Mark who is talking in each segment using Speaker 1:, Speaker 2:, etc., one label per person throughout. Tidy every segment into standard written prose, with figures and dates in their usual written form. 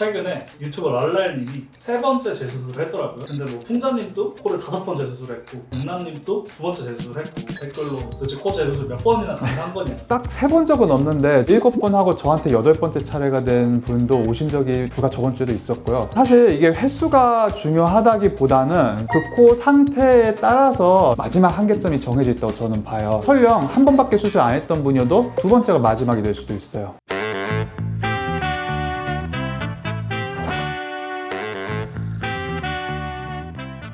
Speaker 1: 최근에 유튜버 랄랄님이 3번째 재수술을 했더라고요. 근데 뭐 풍자님도 코를 5번 재수술했고 용남님도 2번째 재수술했고 댓글로 도대체 코 재수술 몇 번이나 가능한 거냐.
Speaker 2: 딱 3번 적은 없는데 7번 하고 저한테 8번째 차례가 된 분도 오신 적이 불과 저번 주에도 있었고요. 사실 이게 횟수가 중요하다기보다는 그 코 상태에 따라서 마지막 한계점이 정해져 있다고 저는 봐요. 설령 한 번밖에 수술 안 했던 분이어도 2번째가 마지막이 될 수도 있어요.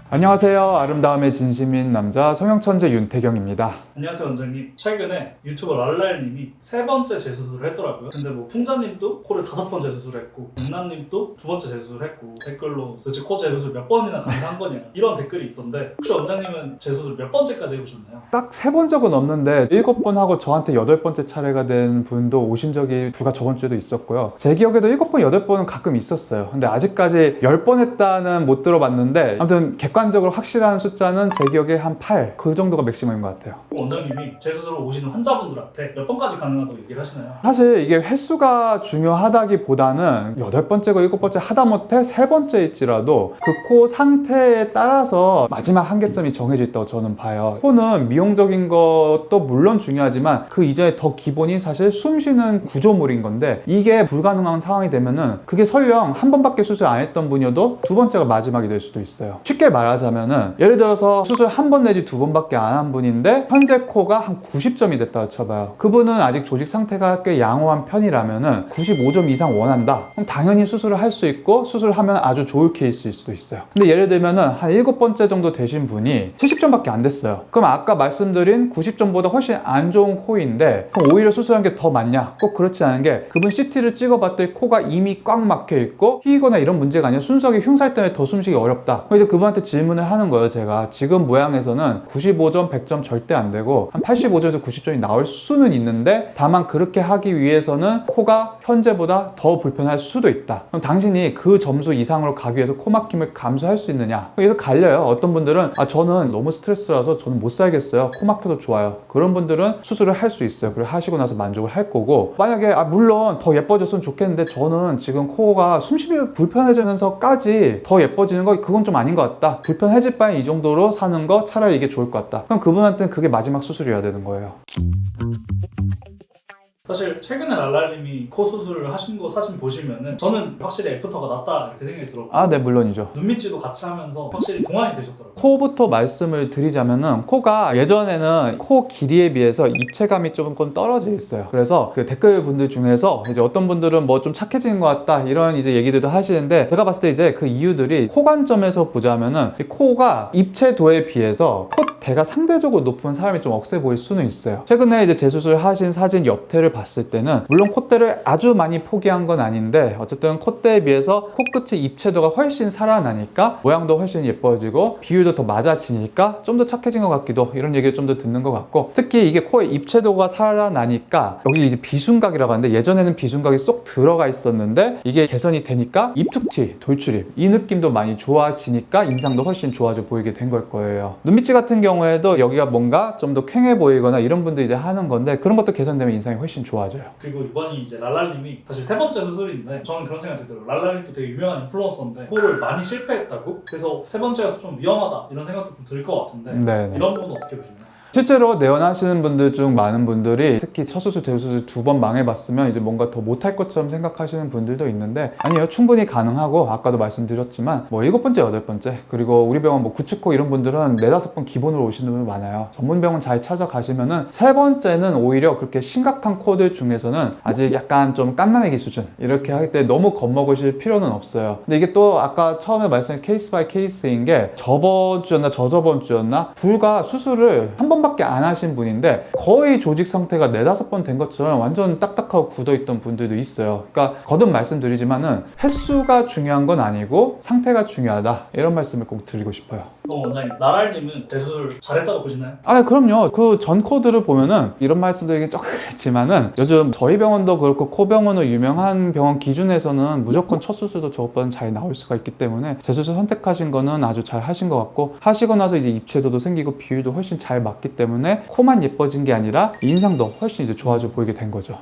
Speaker 2: 안녕하세요. 아름다움의 진심인 남자 성형천재 윤태경입니다.
Speaker 1: 안녕하세요 원장님. 최근에 유튜버 랄랄님이 3번째 재수술을 했더라고요. 근데 뭐 풍자님도 코를 5번 재수술했고 용남님도 2번째 재수술했고 댓글로 도대체 코 재수술 몇 번이나 가능한 거냐 이런 댓글이 있던데 혹시 원장님은 재수술 몇 번째까지 해보셨나요?
Speaker 2: 딱 3번 적은 없는데 7번 하고 저한테 8번째 차례가 된 분도 오신 적이 불과 저번 주에도 있었고요. 제 기억에도 7번, 8번은 가끔 있었어요. 근데 아직까지 10번 했다는 못 들어봤는데 아무튼 객관적으로 확실한 숫자는 제 기억에 한 8, 그 정도가 맥시멈인 것 같아요.
Speaker 1: 원장님이 재수술을 오시는 환자분들한테 몇 번까지 가능하다고 얘기를 하시나요?
Speaker 2: 사실 이게 횟수가 중요하다기보다는 8번째고 7번째 하다못해 3번째일지라도 그 코 상태에 따라서 마지막 한계점이 정해져 있다고 저는 봐요. 코는 미용적인 것도 물론 중요하지만 그 이전에 더 기본이 사실 숨 쉬는 구조물인 건데 이게 불가능한 상황이 되면은 그게 설령 한 번밖에 수술 안 했던 분이어도 2번째가 마지막이 될 수도 있어요. 쉽게 말하자면은 예를 들어서 수술 한 번 내지 2번밖에 안 한 분인데 현재 코가 한 90점이 됐다고 쳐봐요. 그분은 아직 조직 상태가 꽤 양호한 편이라면은 95점 이상 원한다. 그럼 당연히 수술을 할 수 있고 수술하면 아주 좋을 케이스일 수도 있어요. 근데 예를 들면은 한 7번째 정도 되신 분이 70점밖에 안 됐어요. 그럼 아까 말씀드린 90점보다 훨씬 안 좋은 코인데 그럼 오히려 수술한 게 더 맞냐? 꼭 그렇지 않은 게 그분 CT를 찍어봤더니 코가 이미 꽉 막혀 있고 휘거나 이런 문제가 아니라 순수하게 흉살 때문에 더 숨쉬기 어렵다. 그럼 이제 그분한테 질문을 하는 거예요. 제가 지금 모양에서는 95점, 100점 절대 안 되고 한 85점에서 90점이 나올 수는 있는데 다만 그렇게 하기 위해서는 코가 현재보다 더 불편할 수도 있다. 그럼 당신이 그 점수 이상으로 가기 위해서 코 막힘을 감수할 수 있느냐? 그래서 갈려요. 어떤 분들은 저는 너무 스트레스라서 저는 못 살겠어요. 코 막혀도 좋아요. 그런 분들은 수술을 할 수 있어요. 그리고 하시고 나서 만족을 할 거고 만약에 물론 더 예뻐졌으면 좋겠는데 저는 지금 코가 숨쉬기 불편해지면서까지 더 예뻐지는 거 그건 좀 아닌 것 같다. 불편해질 바에 이 정도로 사는 거 차라리 이게 좋을 것 같다. 그럼 그분한테는 그게 마지막 수술이어야 되는 거예요.
Speaker 1: 사실 최근에 랄랄님이 코 수술을 하신 거 사진 보시면은 저는 확실히 애프터가 낫다 이렇게 생각이 들었고
Speaker 2: 네, 물론이죠.
Speaker 1: 눈밑지도 같이 하면서 확실히 동안이 되셨더라고요.
Speaker 2: 코부터 말씀을 드리자면은 코가 예전에는 코 길이에 비해서 입체감이 조금 떨어져 있어요. 그래서 그 댓글 분들 중에서 이제 어떤 분들은 뭐 좀 착해지는 것 같다 이런 이제 얘기들도 하시는데 제가 봤을 때 이제 그 이유들이 코 관점에서 보자면은 코가 입체도에 비해서 콧대가 상대적으로 높은 사람이 좀 억세 보일 수는 있어요. 최근에 이제 재수술 하신 사진 옆태를 봤을 때는 물론 콧대를 아주 많이 포기한 건 아닌데 어쨌든 콧대에 비해서 코끝의 입체도가 훨씬 살아나니까 모양도 훨씬 예뻐지고 비율도 더 맞아지니까 좀 더 착해진 것 같기도 이런 얘기를 좀 더 듣는 것 같고 특히 이게 코의 입체도가 살아나니까 여기 이제 비순각이라고 하는데 예전에는 비순각이 쏙 들어가 있었는데 이게 개선이 되니까 입툭튀, 돌출입 이 느낌도 많이 좋아지니까 인상도 훨씬 좋아져 보이게 된 걸 거예요. 눈밑지 같은 경우에도 여기가 뭔가 좀 더 퀭해 보이거나 이런 분들이 이제 하는 건데 그런 것도 개선되면 인상이 훨씬 좋아져요.
Speaker 1: 그리고 이번이 이제 랄랄님이 사실 3번째 수술인데 저는 그런 생각이 들더라고요. 랄랄님도 되게 유명한 인플루언서인데 코를 많이 실패했다고 그래서 3번째가 좀 위험하다 이런 생각도 좀 들 것 같은데
Speaker 2: 네네.
Speaker 1: 이런 분은 어떻게 보시나요?
Speaker 2: 실제로 내원하시는 분들 중 많은 분들이 특히 첫 수술, 대수술 2번 망해봤으면 이제 뭔가 더 못할 것처럼 생각하시는 분들도 있는데 아니요, 충분히 가능하고 아까도 말씀드렸지만 뭐 7번째, 8번째 그리고 우리 병원 뭐 구축코 이런 분들은 4, 5번 기본으로 오시는 분들 많아요. 전문 병원 잘 찾아가시면은 3번째는 오히려 그렇게 심각한 코들 중에서는 아직 약간 좀 깐난애기 수준 이렇게 할 때 너무 겁먹으실 필요는 없어요. 근데 이게 또 아까 처음에 말씀드린 케이스 바이 케이스인 게 저번 주였나 저저번 주였나 불과 수술을 한 번밖에 안 하신 분인데 거의 조직 상태가 4, 5번 된 것처럼 완전 딱딱하고 굳어있던 분들도 있어요. 그러니까 거듭 말씀드리지만은 횟수가 중요한 건 아니고 상태가 중요하다 이런 말씀을 꼭 드리고 싶어요.
Speaker 1: 원장님, 나랄님은 대수술 잘했다고 보시나요?
Speaker 2: 그럼요. 그 전 코드를 보면은 이런 말씀드리긴 조금 그렇지만은 요즘 저희 병원도 그렇고 코병원으로 유명한 병원 기준에서는 무조건 첫 수술도 저것보다는 잘 나올 수가 있기 때문에 재수술 선택하신 거는 아주 잘 하신 것 같고 하시고 나서 이제 입체도도 생기고 비율도 훨씬 잘 맞기 때문에 코만 예뻐진 게 아니라 인상도 훨씬 이제 좋아져 보이게 된 거죠.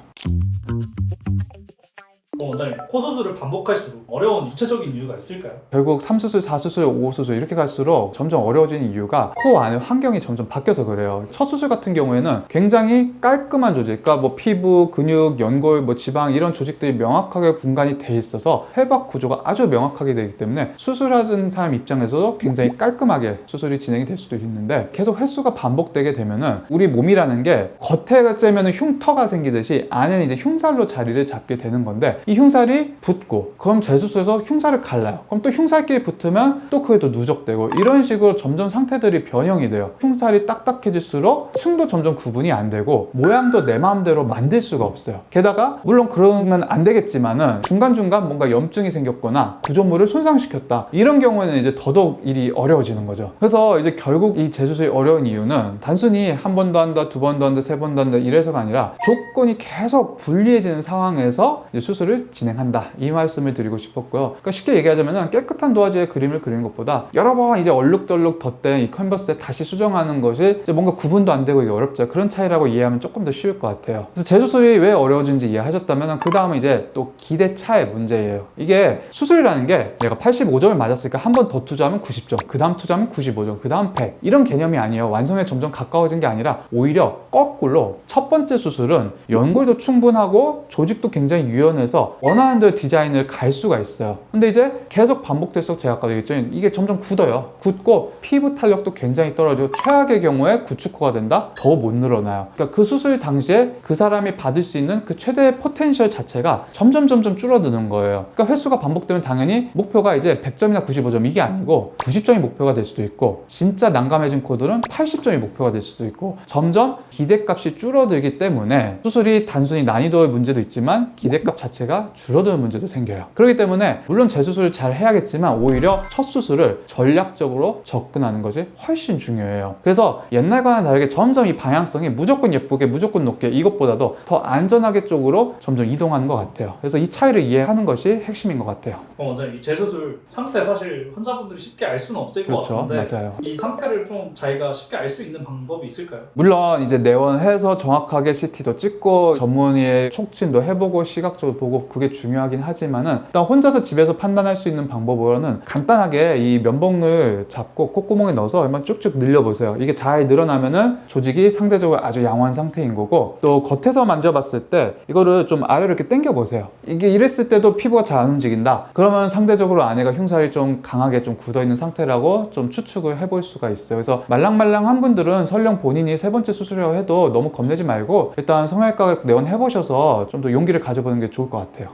Speaker 1: 원장님, 코 수술을 반복할수록 어려운 구체적인 이유가 있을까요?
Speaker 2: 결국 3수술, 4수술, 5수술 이렇게 갈수록 점점 어려워지는 이유가 코 안의 환경이 점점 바뀌어서 그래요. 첫 수술 같은 경우에는 굉장히 깔끔한 조직, 그러니까 뭐 피부, 근육, 연골, 뭐 지방 이런 조직들이 명확하게 분간이 돼 있어서 회박 구조가 아주 명확하게 되기 때문에 수술하는 사람 입장에서도 굉장히 깔끔하게 수술이 진행이 될 수도 있는데, 계속 횟수가 반복되게 되면은 우리 몸이라는 게 겉에 째면은 흉터가 생기듯이 안에는 이제 흉살로 자리를 잡게 되는 건데, 이 흉살이 붙고 그럼 재수술에서 흉살을 갈라요. 그럼 또 흉살끼리 붙으면 또 그게 또 누적되고, 이런 식으로 점점 상태들이 변형이 돼요. 흉살이 딱딱해질수록 층도 점점 구분이 안 되고 모양도 내 마음대로 만들 수가 없어요. 게다가 물론 그러면 안 되겠지만은 중간중간 뭔가 염증이 생겼거나 구조물을 손상시켰다, 이런 경우에는 이제 더더욱 일이 어려워지는 거죠. 그래서 이제 결국 이 재수술이 어려운 이유는 단순히 한 번 더 한다, 두 번 더 한다, 세 번 더 한다 이래서가 아니라 조건이 계속 불리해지는 상황에서 이제 수술을 진행한다, 이 말씀을 드리고 싶었고요. 그러니까 쉽게 얘기하자면 깨끗한 도화지에 그림을 그리는 것보다 여러 번 이제 얼룩덜룩 덧댄 이 캔버스에 다시 수정하는 것이 이제 뭔가 구분도 안 되고 이게 어렵죠. 그런 차이라고 이해하면 조금 더 쉬울 것 같아요. 그래서 재수술이 왜 어려워진지 이해하셨다면 그 다음은 이제 또 기대차의 문제예요. 이게 수술이라는 게 내가 85점을 맞았으니까 한 번 더 투자하면 90점, 그 다음 투자하면 95점, 그 다음 100, 이런 개념이 아니에요. 완성에 점점 가까워진 게 아니라 오히려 거꾸로 첫 번째 수술은 연골도 충분하고 조직도 굉장히 유연해서 원하는 대로 디자인을 갈 수가 있어요. 근데 이제 계속 반복될수록 제가 아까도 얘기했죠. 이게 점점 굳어요. 굳고 피부 탄력도 굉장히 떨어지고 최악의 경우에 구축코가 된다? 더 못 늘어나요. 그러니까 그 수술 당시에 그 사람이 받을 수 있는 그 최대의 포텐셜 자체가 점점 줄어드는 거예요. 그러니까 횟수가 반복되면 당연히 목표가 이제 100점이나 95점 이게 아니고 90점이 목표가 될 수도 있고, 진짜 난감해진 코들은 80점이 목표가 될 수도 있고, 점점 기대값이 줄어들기 때문에 수술이 단순히 난이도의 문제도 있지만 기대값 자체가 줄어드는 문제도 생겨요. 그렇기 때문에 물론 재수술을 잘 해야겠지만 오히려 첫 수술을 전략적으로 접근하는 것이 훨씬 중요해요. 그래서 옛날과는 다르게 점점 이 방향성이 무조건 예쁘게, 무조건 높게, 이것보다도 더 안전하게 쪽으로 점점 이동하는 것 같아요. 그래서 이 차이를 이해하는 것이 핵심인 것 같아요.
Speaker 1: 원장님, 이 재수술 상태 사실 환자분들이 쉽게 알 수는 없을 것
Speaker 2: 그렇죠,
Speaker 1: 같은데
Speaker 2: 맞아요.
Speaker 1: 이 상태를 좀 자기가 쉽게 알 수 있는 방법이 있을까요?
Speaker 2: 물론 이제 내원해서 정확하게 CT도 찍고 전문의의 촉진도 해보고 시각적으로 보고 그게 중요하긴 하지만은, 일단 혼자서 집에서 판단할 수 있는 방법으로는 간단하게 이 면봉을 잡고 콧구멍에 넣어서 한번 쭉쭉 늘려보세요. 이게 잘 늘어나면은 조직이 상대적으로 아주 양호한 상태인 거고, 또 겉에서 만져봤을 때 이거를 좀 아래로 이렇게 당겨 보세요. 이게 이랬을 때도 피부가 잘 안 움직인다, 그러면 상대적으로 안에가 흉살이 좀 강하게 좀 굳어있는 상태라고 좀 추측을 해볼 수가 있어요. 그래서 말랑말랑한 분들은 설령 본인이 세 번째 수술이라고 해도 너무 겁내지 말고 일단 성형외과 내원 해보셔서 좀 더 용기를 가져보는 게 좋을 것 같아요.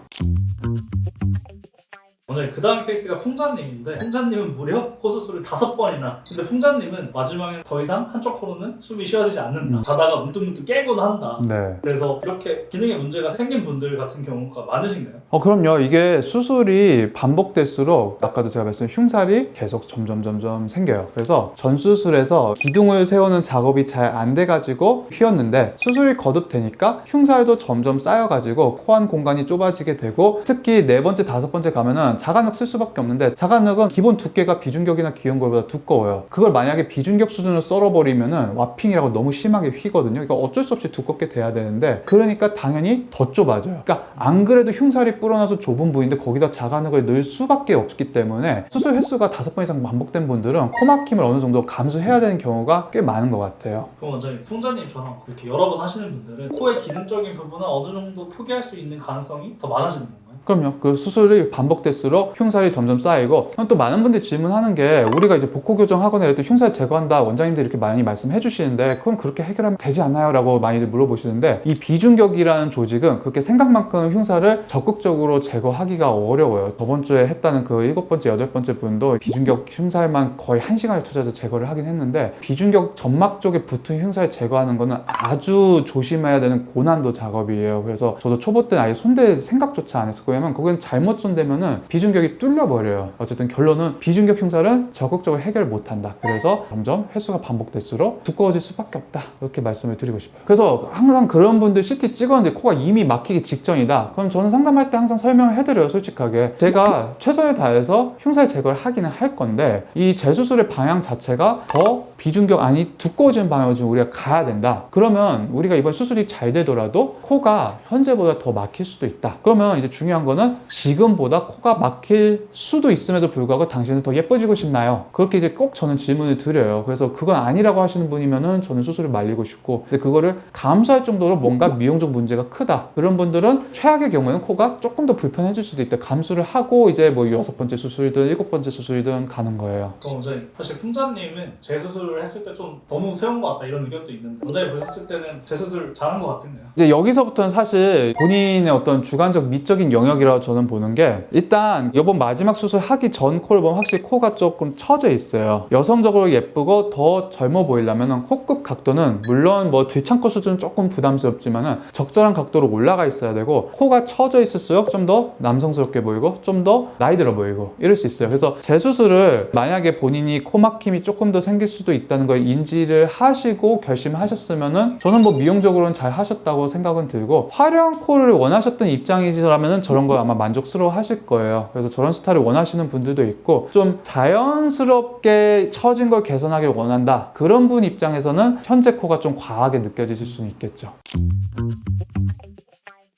Speaker 1: 원장님, 그 다음 케이스가 풍자님인데, 풍자님은 무려 코 수술을 5번이나. 근데 풍자님은 마지막에 더 이상 한쪽 코로는 숨이 쉬어지지 않는다, 자다가 문득문득 깨곤 한다.
Speaker 2: 네.
Speaker 1: 그래서 이렇게 기능에 문제가 생긴 분들 같은 경우가 많으신가요?
Speaker 2: 그럼요. 이게 수술이 반복될수록 아까도 제가 말씀드린 흉살이 계속 점점 생겨요. 그래서 전 수술에서 기둥을 세우는 작업이 잘 안 돼가지고 휘었는데, 수술이 거듭되니까 흉살도 점점 쌓여가지고 코안 공간이 좁아지게 되고, 특히 네 번째, 다섯 번째 가면은 자간흙 쓸 수밖에 없는데, 자간흙은 기본 두께가 비중격이나 귀연골보다 두꺼워요. 그걸 만약에 비중격 수준으로 썰어버리면은 와핑이라고 너무 심하게 휘거든요. 그러니까 어쩔 수 없이 두껍게 돼야 되는데, 그러니까 당연히 더 좁아져요. 그러니까 안 그래도 흉살이 불어나서 좁은 부위인데 거기다 자간흙을 넣을 수밖에 없기 때문에 수술 횟수가 5번 이상 반복된 분들은 코막힘을 어느 정도 감수해야 되는 경우가 꽤 많은 것 같아요.
Speaker 1: 그럼 원장님, 풍자님처럼 이렇게 여러 번 하시는 분들은 코의 기능적인 부분은 어느 정도 표기할 수 있는 가능성이 더 많아지는 건가요?
Speaker 2: 그럼요. 그 수술이 반복될수록 흉살이 점점 쌓이고, 또 많은 분들이 질문하는 게, 우리가 이제 복코 교정하거나 이럴 때 흉살 제거한다 원장님들이 이렇게 많이 말씀해 주시는데 그럼 그렇게 해결하면 되지 않나요? 라고 많이들 물어보시는데, 이 비중격이라는 조직은 그렇게 생각만큼 흉살을 적극적으로 제거하기가 어려워요. 저번 주에 했다는 그 7번째, 8번째 분도 비중격 흉살만 거의 1시간을 투자해서 제거를 하긴 했는데, 비중격 점막 쪽에 붙은 흉살 제거하는 거는 아주 조심해야 되는 고난도 작업이에요. 그래서 저도 초보 때는 아예 손댈 생각조차 안 했었고, 왜냐면 거기는 잘못 손대면은 비중격이 뚫려버려요. 어쨌든 결론은 비중격 흉살은 적극적으로 해결 못한다. 그래서 점점 횟수가 반복될수록 두꺼워질 수밖에 없다, 이렇게 말씀을 드리고 싶어요. 그래서 항상 그런 분들 CT 찍었는데 코가 이미 막히기 직전이다, 그럼 저는 상담할 때 항상 설명을 해드려요. 솔직하게 제가 최선을 다해서 흉살 제거를 하기는 할 건데, 이 재수술의 방향 자체가 더 비중격 아니 두꺼워지는 방향으로 지금 우리가 가야 된다. 그러면 우리가 이번 수술이 잘 되더라도 코가 현재보다 더 막힐 수도 있다. 그러면 이제 중요한 중요한 거는 지금보다 코가 막힐 수도 있음에도 불구하고 당신은 더 예뻐지고 싶나요? 그렇게 이제 꼭 저는 질문을 드려요. 그래서 그건 아니라고 하시는 분이면은 저는 수술을 말리고 싶고, 근데 그거를 감수할 정도로 뭔가 미용적 문제가 크다, 그런 분들은 최악의 경우에는 코가 조금 더 불편해질 수도 있다, 감수를 하고 이제 뭐 6번째 수술이든 7번째 수술이든 가는 거예요.
Speaker 1: 그럼 원장님, 사실 풍자님은 재수술을 했을 때 좀 너무 세운 것 같다 이런 의견도 있는데, 원장님 보셨을 때는 재수술 잘한 것 같은데요?
Speaker 2: 이제 여기서부터는 사실 본인의 어떤 주관적 미적인 영역이라고 저는 보는 게, 일단 이번 마지막 수술 하기 전 코를 보면 확실히 코가 조금 처져 있어요. 여성적으로 예쁘고 더 젊어 보이려면 코끝 각도는 물론 뭐 뒤창코 수준은 조금 부담스럽지만은 적절한 각도로 올라가 있어야 되고, 코가 처져 있을수록 좀 더 남성스럽게 보이고 좀 더 나이 들어 보이고 이럴 수 있어요. 그래서 재수술을 만약에 본인이 코 막힘이 조금 더 생길 수도 있다는 걸 인지를 하시고 결심하셨으면은 저는 뭐 미용적으로는 잘 하셨다고 생각은 들고, 화려한 코를 원하셨던 입장이시라면 저런 거 아마 만족스러워 하실 거예요. 그래서 저런 스타일을 원하시는 분들도 있고, 좀 자연스럽게 처진 걸 개선하길 원한다, 그런 분 입장에서는 현재 코가 좀 과하게 느껴지실 수는 있겠죠.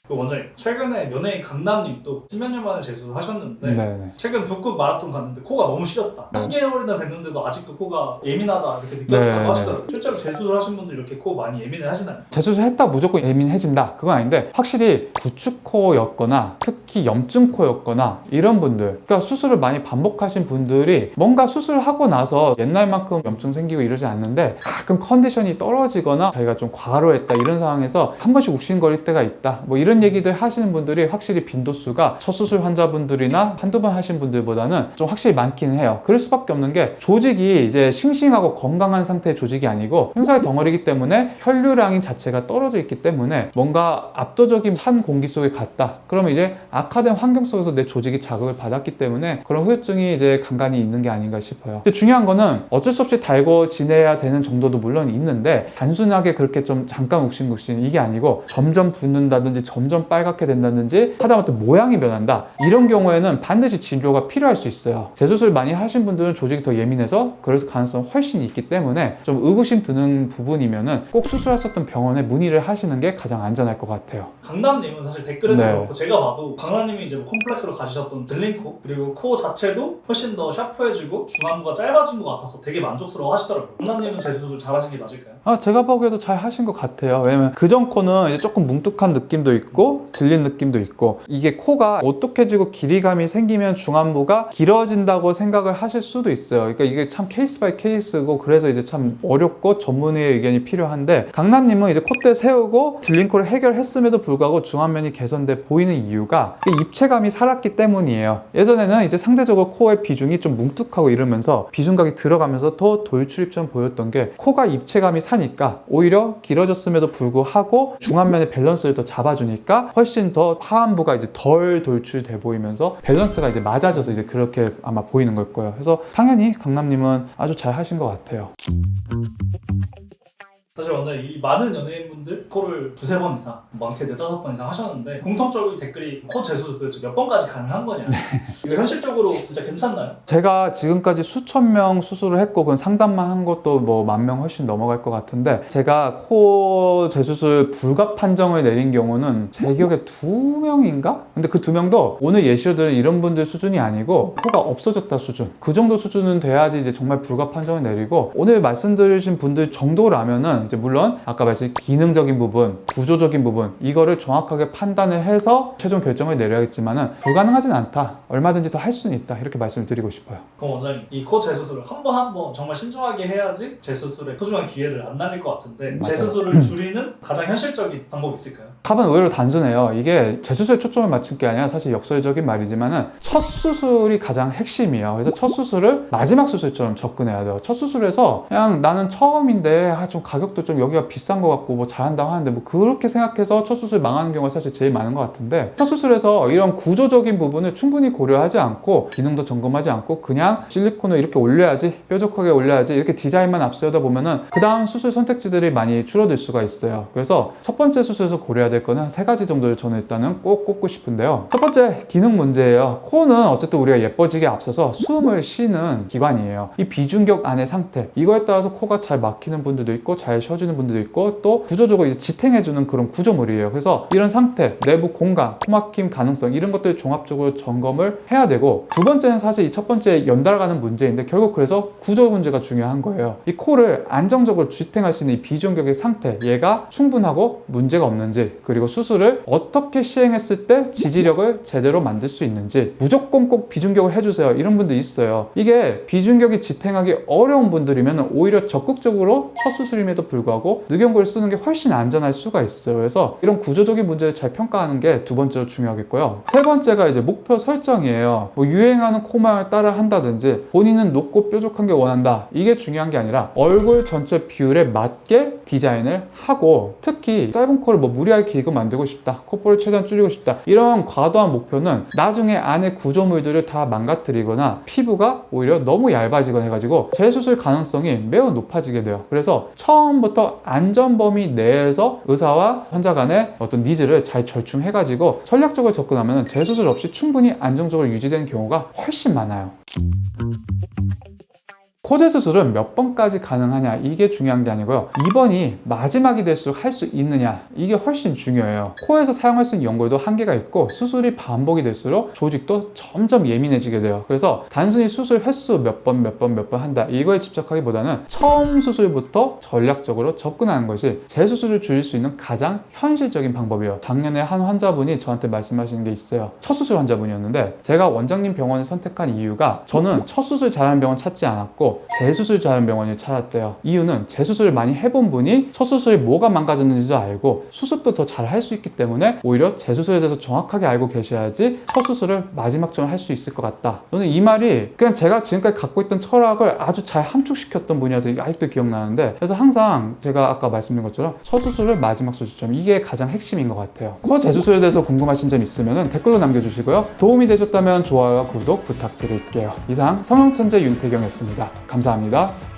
Speaker 1: 그 원장님, 최근에 연예인 강남님도 10몇 년 만에 재수를 하셨는데
Speaker 2: 네네.
Speaker 1: 최근 북극 마라톤 갔는데 코가 너무 시렸다.
Speaker 2: 네.
Speaker 1: 3개월이나 됐는데도 아직도 코가 예민하다 이렇게 느꼈다고
Speaker 2: 네.
Speaker 1: 하시더라고요. 실제로 재수를 하신 분들 이렇게 코 많이 예민해 하시나요?
Speaker 2: 재수술 했다 무조건 예민해진다, 그건 아닌데, 확실히 구축코였거나 특히 염증코였거나 이런 분들, 그러니까 수술을 많이 반복하신 분들이 뭔가 수술하고 나서 옛날만큼 염증 생기고 이러지 않는데 가끔 컨디션이 떨어지거나 자기가 좀 과로했다 이런 상황에서 한 번씩 욱신거릴 때가 있다, 뭐 이런 얘기들 하시는 분들이 확실히 빈도수가 첫 수술 환자분들이나 한두 번 하신 분들보다는 좀 확실히 많기는 해요. 그럴 수밖에 없는 게, 조직이 이제 싱싱하고 건강한 상태의 조직이 아니고 흉사의 덩어리이기 때문에 혈류량이 자체가 떨어져 있기 때문에 뭔가 압도적인 찬 공기 속에 갔다 그러면 이제 악화된 환경 속에서 내 조직이 자극을 받았기 때문에 그런 후유증이 이제 간간히 있는 게 아닌가 싶어요. 근데 중요한 거는 어쩔 수 없이 달고 지내야 되는 정도도 물론 있는데, 단순하게 그렇게 좀 잠깐 욱신욱신 이게 아니고 점점 붓는다든지 점점 빨갛게 된다든지 하다못해 모양이 변한다, 이런 경우에는 반드시 진료가 필요할 수 있어요. 재수술 많이 하신 분들은 조직이 더 예민해서 그럴 가능성이 훨씬 있기 때문에 좀 의구심 드는 부분이면은 꼭 수술하셨던 병원에 문의를 하시는 게 가장 안전할 것 같아요.
Speaker 1: 강남님은 사실 댓글에도
Speaker 2: 네.
Speaker 1: 그렇고 제가 봐도 강남님이 이제 뭐 콤플렉스로 가지셨던 들린코 그리고 코 자체도 훨씬 더 샤프해지고 중안부가 짧아진 것 같아서 되게 만족스러워 하시더라고요. 강남님은 재수술 잘하신 게 맞을까요?
Speaker 2: 제가 보기에도 잘 하신 것 같아요. 왜냐면 그전 코는 이제 조금 뭉툭한 느낌도 있고 들린 느낌도 있고, 이게 코가 오똑해지고 길이감이 생기면 중안부가 길어진다고 생각을 하실 수도 있어요. 그러니까 이게 참 케이스 바이 케이스고, 그래서 이제 참 어렵고 전문의의 의견이 필요한데, 강남님은 이제 콧대 세우고 들린 코를 해결했음에도 불구하고 중안면이 개선돼 보이는 이유가 입체감이 살았기 때문이에요. 예전에는 이제 상대적으로 코의 비중이 좀 뭉툭하고 이러면서 비중각이 들어가면서 더 돌출입처럼 보였던 게, 코가 입체감이 사니까 오히려 길어졌음에도 불구하고 중안면의 밸런스를 더 잡아주니까 훨씬 더 하안부가 이제 덜 돌출돼 보이면서 밸런스가 이제 맞아져서 이제 그렇게 아마 보이는 걸 거예요. 그래서 당연히 강남님은 아주 잘 하신 것 같아요.
Speaker 1: 사실 완전 이 많은 연예인분들 코를 두세 번 이상, 많게 네다섯 번 이상 하셨는데 공통적으로 댓글이 코 재수술 도대체 몇 번까지 가능한 거냐, 이거 현실적으로 진짜 괜찮나요?
Speaker 2: 제가 지금까지 수천 명 수술을 했고, 그 상담만 한 것도 뭐 10,000명 훨씬 넘어갈 것 같은데, 제가 코 재수술 불가 판정을 내린 경우는 제 기억에 2명인가? 근데 그 2명도 오늘 예시로들 이런 분들 수준이 아니고 코가 없어졌다 수준, 그 정도 수준은 돼야지 이제 정말 불가 판정을 내리고, 오늘 말씀드리신 분들 정도라면은 이제 물론 아까 말씀드린 기능적인 부분, 구조적인 부분, 이거를 정확하게 판단을 해서 최종 결정을 내려야겠지만은 불가능하진 않다, 얼마든지 더 할 수는 있다, 이렇게 말씀을 드리고 싶어요.
Speaker 1: 그럼 원장님, 이 코 재수술을 한 번 한 번 정말 신중하게 해야지 재수술에 소중한 기회를 안 날릴 것 같은데,
Speaker 2: 맞아요.
Speaker 1: 재수술을 줄이는 가장 현실적인 방법이 있을까요?
Speaker 2: 답은 의외로 단순해요. 이게 재수술에 초점을 맞춘 게 아니라 사실 역설적인 말이지만은 첫 수술이 가장 핵심이에요. 그래서 첫 수술을 마지막 수술처럼 접근해야 돼요. 첫 수술에서 그냥 나는 처음인데 좀 가격도 좀 여기가 비싼 것 같고 뭐 잘한다고 하는데 뭐 그렇게 생각해서 첫 수술 망하는 경우가 사실 제일 많은 것 같은데, 첫 수술에서 이런 구조적인 부분을 충분히 고려하지 않고 기능도 점검하지 않고 그냥 실리콘을 이렇게 올려야지, 뾰족하게 올려야지 이렇게 디자인만 앞세우다 보면은 그 다음 수술 선택지들이 많이 줄어들 수가 있어요. 그래서 첫 번째 수술에서 고려해야 될 거는 3가지 정도를 저는 일단은 꼭 꼽고 싶은데요. 첫 번째, 기능 문제예요. 코는 어쨌든 우리가 예뻐지기에 앞서서 숨을 쉬는 기관이에요. 이 비중격 안의 상태, 이거에 따라서 코가 잘 막히는 분들도 있고 잘 쉬어주는 분들도 있고 또 구조적으로 이제 지탱해주는 그런 구조물이에요. 그래서 이런 상태, 내부 공간, 코막힘 가능성 이런 것들 종합적으로 점검을 해야 되고, 두 번째는 사실 이 첫 번째 연달아가는 문제인데 결국 그래서 구조 문제가 중요한 거예요. 이 코를 안정적으로 지탱할 수 있는 이 비중격의 상태, 얘가 충분하고 문제가 없는지, 그리고 수술을 어떻게 시행했을 때 지지력을 제대로 만들 수 있는지, 무조건 꼭 비중격을 해주세요 이런 분들 있어요. 이게 비중격이 지탱하기 어려운 분들이면 오히려 적극적으로 첫 수술임에도 불구하고 늑연고를 쓰는 게 훨씬 안전할 수가 있어요. 그래서 이런 구조적인 문제를 잘 평가하는 게 두 번째로 중요하겠고요. 세 번째가 이제 목표 설정이에요. 뭐 유행하는 코 모양을 따라 한다든지 본인은 높고 뾰족한 게 원한다, 이게 중요한 게 아니라 얼굴 전체 비율에 맞게 디자인을 하고, 특히 짧은 코를 뭐 무리하게 길고 만들고 싶다, 콧볼을 최대한 줄이고 싶다, 이런 과도한 목표는 나중에 안에 구조물들을 다 망가뜨리거나 피부가 오히려 너무 얇아지거나 해가지고 재수술 가능성이 매우 높아지게 돼요. 그래서 처음부터 안전 범위 내에서 의사와 환자 간의 어떤 니즈를 잘 절충해가지고 전략적으로 접근하면 재수술 없이 충분히 안정적으로 유지되는 경우가 훨씬 많아요. 코재 수술은 몇 번까지 가능하냐, 이게 중요한 게 아니고요. 이번이 마지막이 될수록 할 수 있느냐, 이게 훨씬 중요해요. 코에서 사용할 수 있는 연골도 한계가 있고 수술이 반복이 될수록 조직도 점점 예민해지게 돼요. 그래서 단순히 수술 횟수 몇 번 한다, 이거에 집착하기보다는 처음 수술부터 전략적으로 접근하는 것이 재수술을 줄일 수 있는 가장 현실적인 방법이에요. 작년에 한 환자분이 저한테 말씀하시는 게 있어요. 첫 수술 환자분이었는데 제가 원장님 병원을 선택한 이유가, 저는 첫 수술 잘하는 병원 찾지 않았고 재수술 잘하는 병원을 찾았대요. 이유는 재수술을 많이 해본 분이 첫 수술이 뭐가 망가졌는지도 알고 수습도 더 잘 할 수 있기 때문에 오히려 재수술에 대해서 정확하게 알고 계셔야지 첫 수술을 마지막쯤 할 수 있을 것 같다. 저는 이 말이 그냥 제가 지금까지 갖고 있던 철학을 아주 잘 함축시켰던 분이어서 아직도 기억나는데, 그래서 항상 제가 아까 말씀드린 것처럼 첫 수술을 마지막 수술점, 이게 가장 핵심인 것 같아요. 코 재수술에 대해서 궁금하신 점 있으면 댓글로 남겨주시고요. 도움이 되셨다면 좋아요와 구독 부탁드릴게요. 이상 성형천재 윤태경이었습니다. 감사합니다.